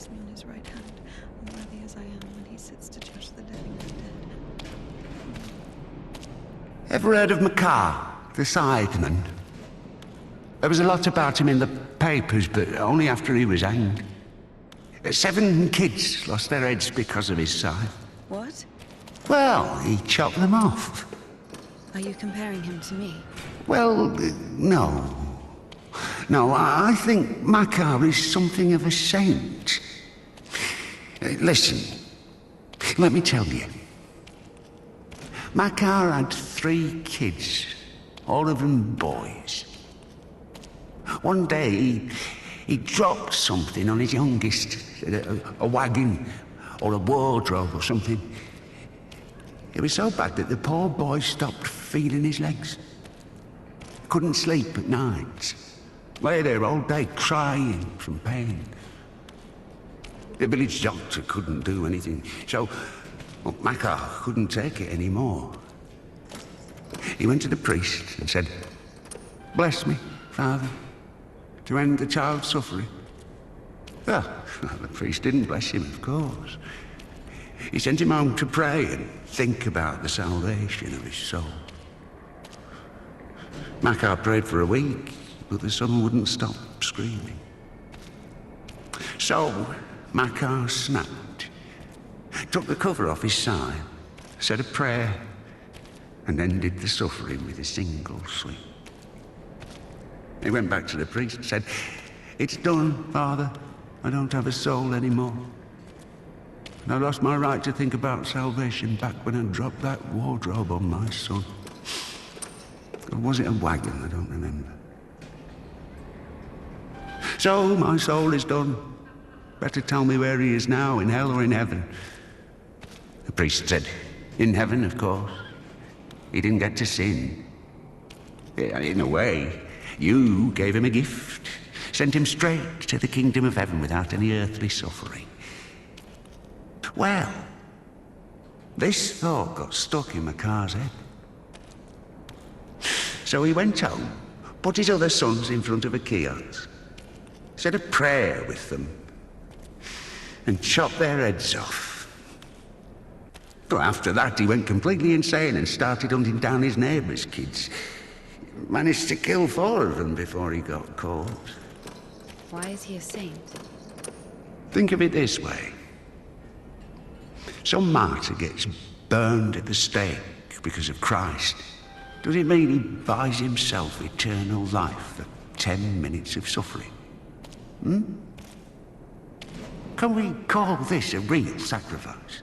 place me on his right hand, unworthy as I am, when he sits to judge the living and the dead. Ever heard of Makar, the Sideman? There was a lot about him in the papers, but only after he was hanged. 7 kids lost their heads because of his side. What? Well, he chopped them off. Are you comparing him to me? Well, no. No, I think Makar is something of a saint. Listen, let me tell you. Makar had 3 kids, all of them boys. One day, he dropped something on his youngest, a wagon or a wardrobe or something. It was so bad that the poor boy stopped feeling his legs. Couldn't sleep at night. Lay there all day crying from pain. The village doctor couldn't do anything, so Makar couldn't take it anymore. He went to the priest and said, "Bless me, Father, to end the child's suffering." Well, the priest didn't bless him, of course. He sent him home to pray and think about the salvation of his soul. Makar prayed for a week, but the son wouldn't stop screaming. So Makar snapped, took the cover off his side, said a prayer, and ended the suffering with a single sweep. He went back to the priest and said, "It's done, Father. I don't have a soul anymore. And I lost my right to think about salvation back when I dropped that wardrobe on my son." Or was it a wagon? I don't remember. "So, my soul is done. Better tell me where he is now, in hell or in heaven." The priest said, "In heaven, of course. He didn't get to sin. In a way, you gave him a gift. Sent him straight to the kingdom of heaven without any earthly suffering." Well, this thought got stuck in Makar's head. So he went home, put his other sons in front of a kiosk, said a prayer with them, and chopped their heads off. Well, after that, he went completely insane and started hunting down his neighbours' kids. Managed to kill 4 of them before he got caught. Why is he a saint? Think of it this way. Some martyr gets burned at the stake because of Christ. Does it mean he buys himself eternal life for 10 minutes of suffering? Can we call this a real sacrifice?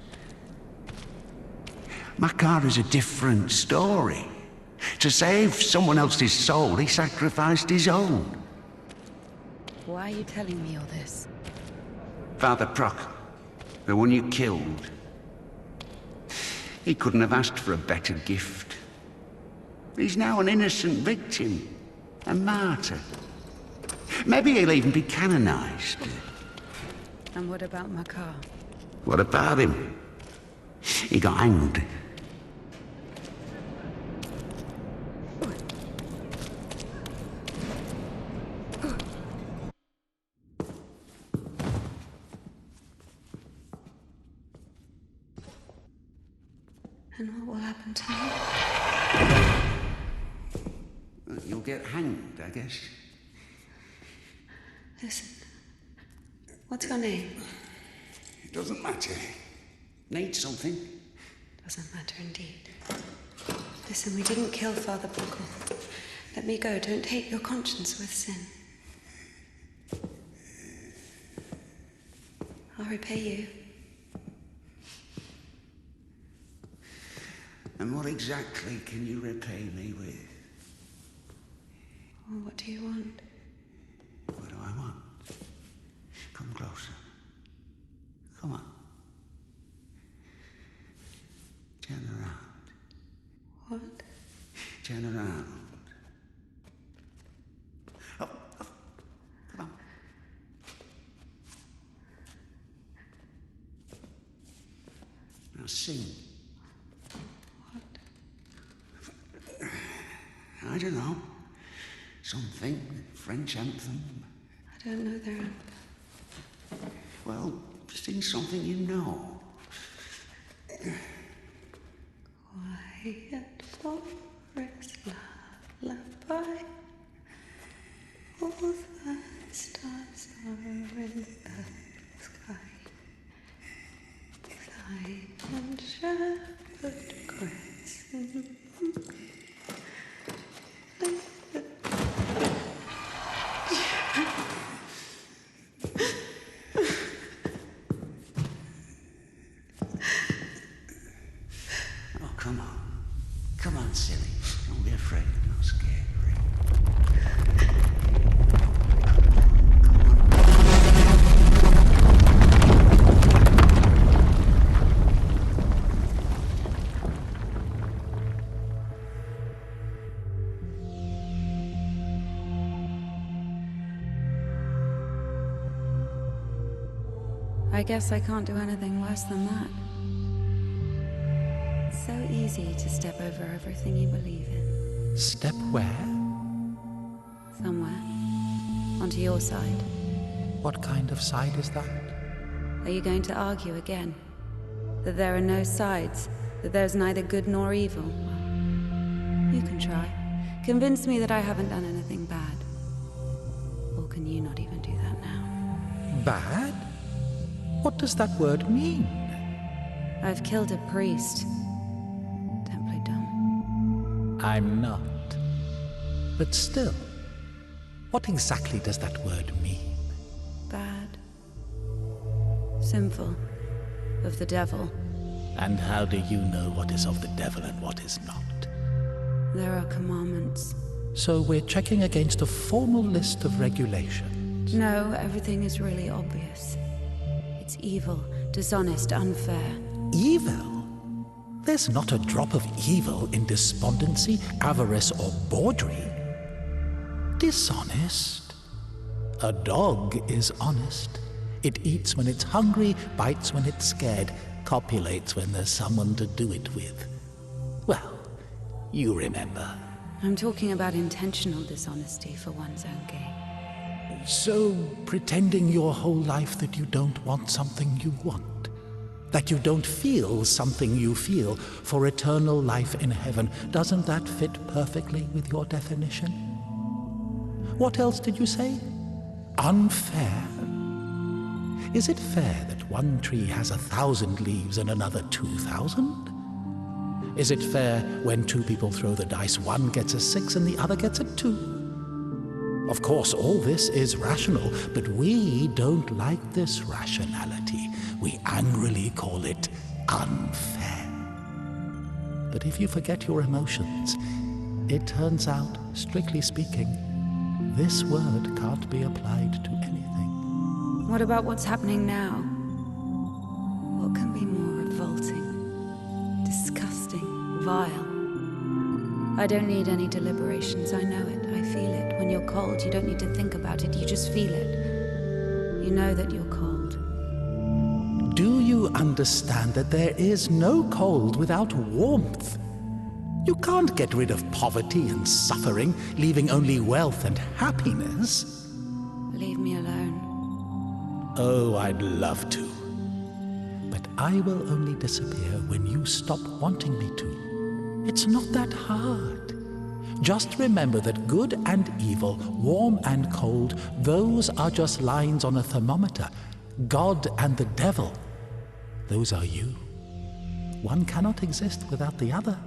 Makar is a different story. To save someone else's soul, he sacrificed his own. Why are you telling me all this? Father Proc, the one you killed, he couldn't have asked for a better gift. He's now an innocent victim, a martyr. Maybe he'll even be canonized. And what about Makar? What about him? He got hanged. And what will happen to me? You'll get hanged, I guess. Listen, what's your name? It doesn't matter. Need something? Doesn't matter indeed. Listen, we didn't kill Father Buckle. Let me go. Don't take your conscience with sin. I'll repay you. And what exactly can you repay me with? Well, what do you want? What do I want? Come closer. Come on. Turn around. What? Turn around. Up, up. Come on. Now sing. I don't know. Something. French anthem. I don't know their anthem. well, sing something you know. Quiet forest lullaby. All the stars are in the sky. Silent shepherd cries. Oh, come on. Come on, silly. Don't be afraid. I'm not scared. I guess I can't do anything worse than that. It's so easy to step over everything you believe in. Step where? Somewhere. Onto your side. What kind of side is that? Are you going to argue again? That there are no sides? That there's neither good nor evil? Well, you can try. Convince me that I haven't done anything bad. Or can you not even do that now? Bad? What does that word mean? I've killed a priest. Don't play dumb. I'm not. But still, what exactly does that word mean? Bad. Sinful. Of the devil. And how do you know what is of the devil and what is not? There are commandments. So we're checking against a formal list of regulations. No, everything is really obvious. It's evil, dishonest, unfair. Evil? There's not a drop of evil in despondency, avarice, or bawdry. Dishonest? A dog is honest. It eats when it's hungry, bites when it's scared, copulates when there's someone to do it with. Well, you remember. I'm talking about intentional dishonesty for one's own gain. So, pretending your whole life that you don't want something you want, that you don't feel something you feel for eternal life in heaven, doesn't that fit perfectly with your definition? What else did you say? Unfair? Is it fair that one tree has 1,000 leaves and another 2,000? Is it fair when two people throw the dice, one gets a 6 and the other gets a 2? Of course, all this is rational, but we don't like this rationality. We angrily call it unfair. But if you forget your emotions, it turns out, strictly speaking, this word can't be applied to anything. What about what's happening now? What can be more revolting, disgusting, vile? I don't need any deliberations. I know it. I feel it. When you're cold, you don't need to think about it. You just feel it. You know that you're cold. Do you understand that there is no cold without warmth? You can't get rid of poverty and suffering, leaving only wealth and happiness. Leave me alone. Oh, I'd love to. But I will only disappear when you stop wanting me to. It's not that hard. Just remember that good and evil, warm and cold, those are just lines on a thermometer. God and the devil, those are you. One cannot exist without the other.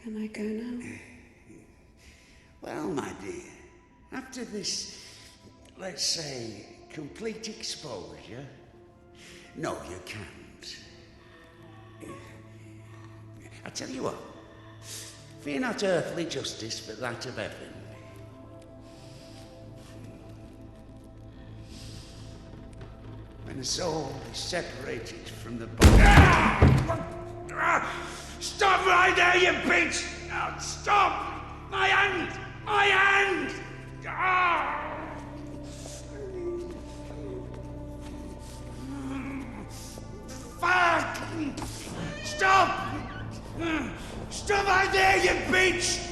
Can I go now? Well, my dear, after this, let's say, complete exposure, no, you can't. I tell you what, fear not earthly justice, but that of heaven. When the soul is separated from the body... Stop right there, you bitch! Now, stop! My hand! My hand! Stop! Stop out there, you bitch!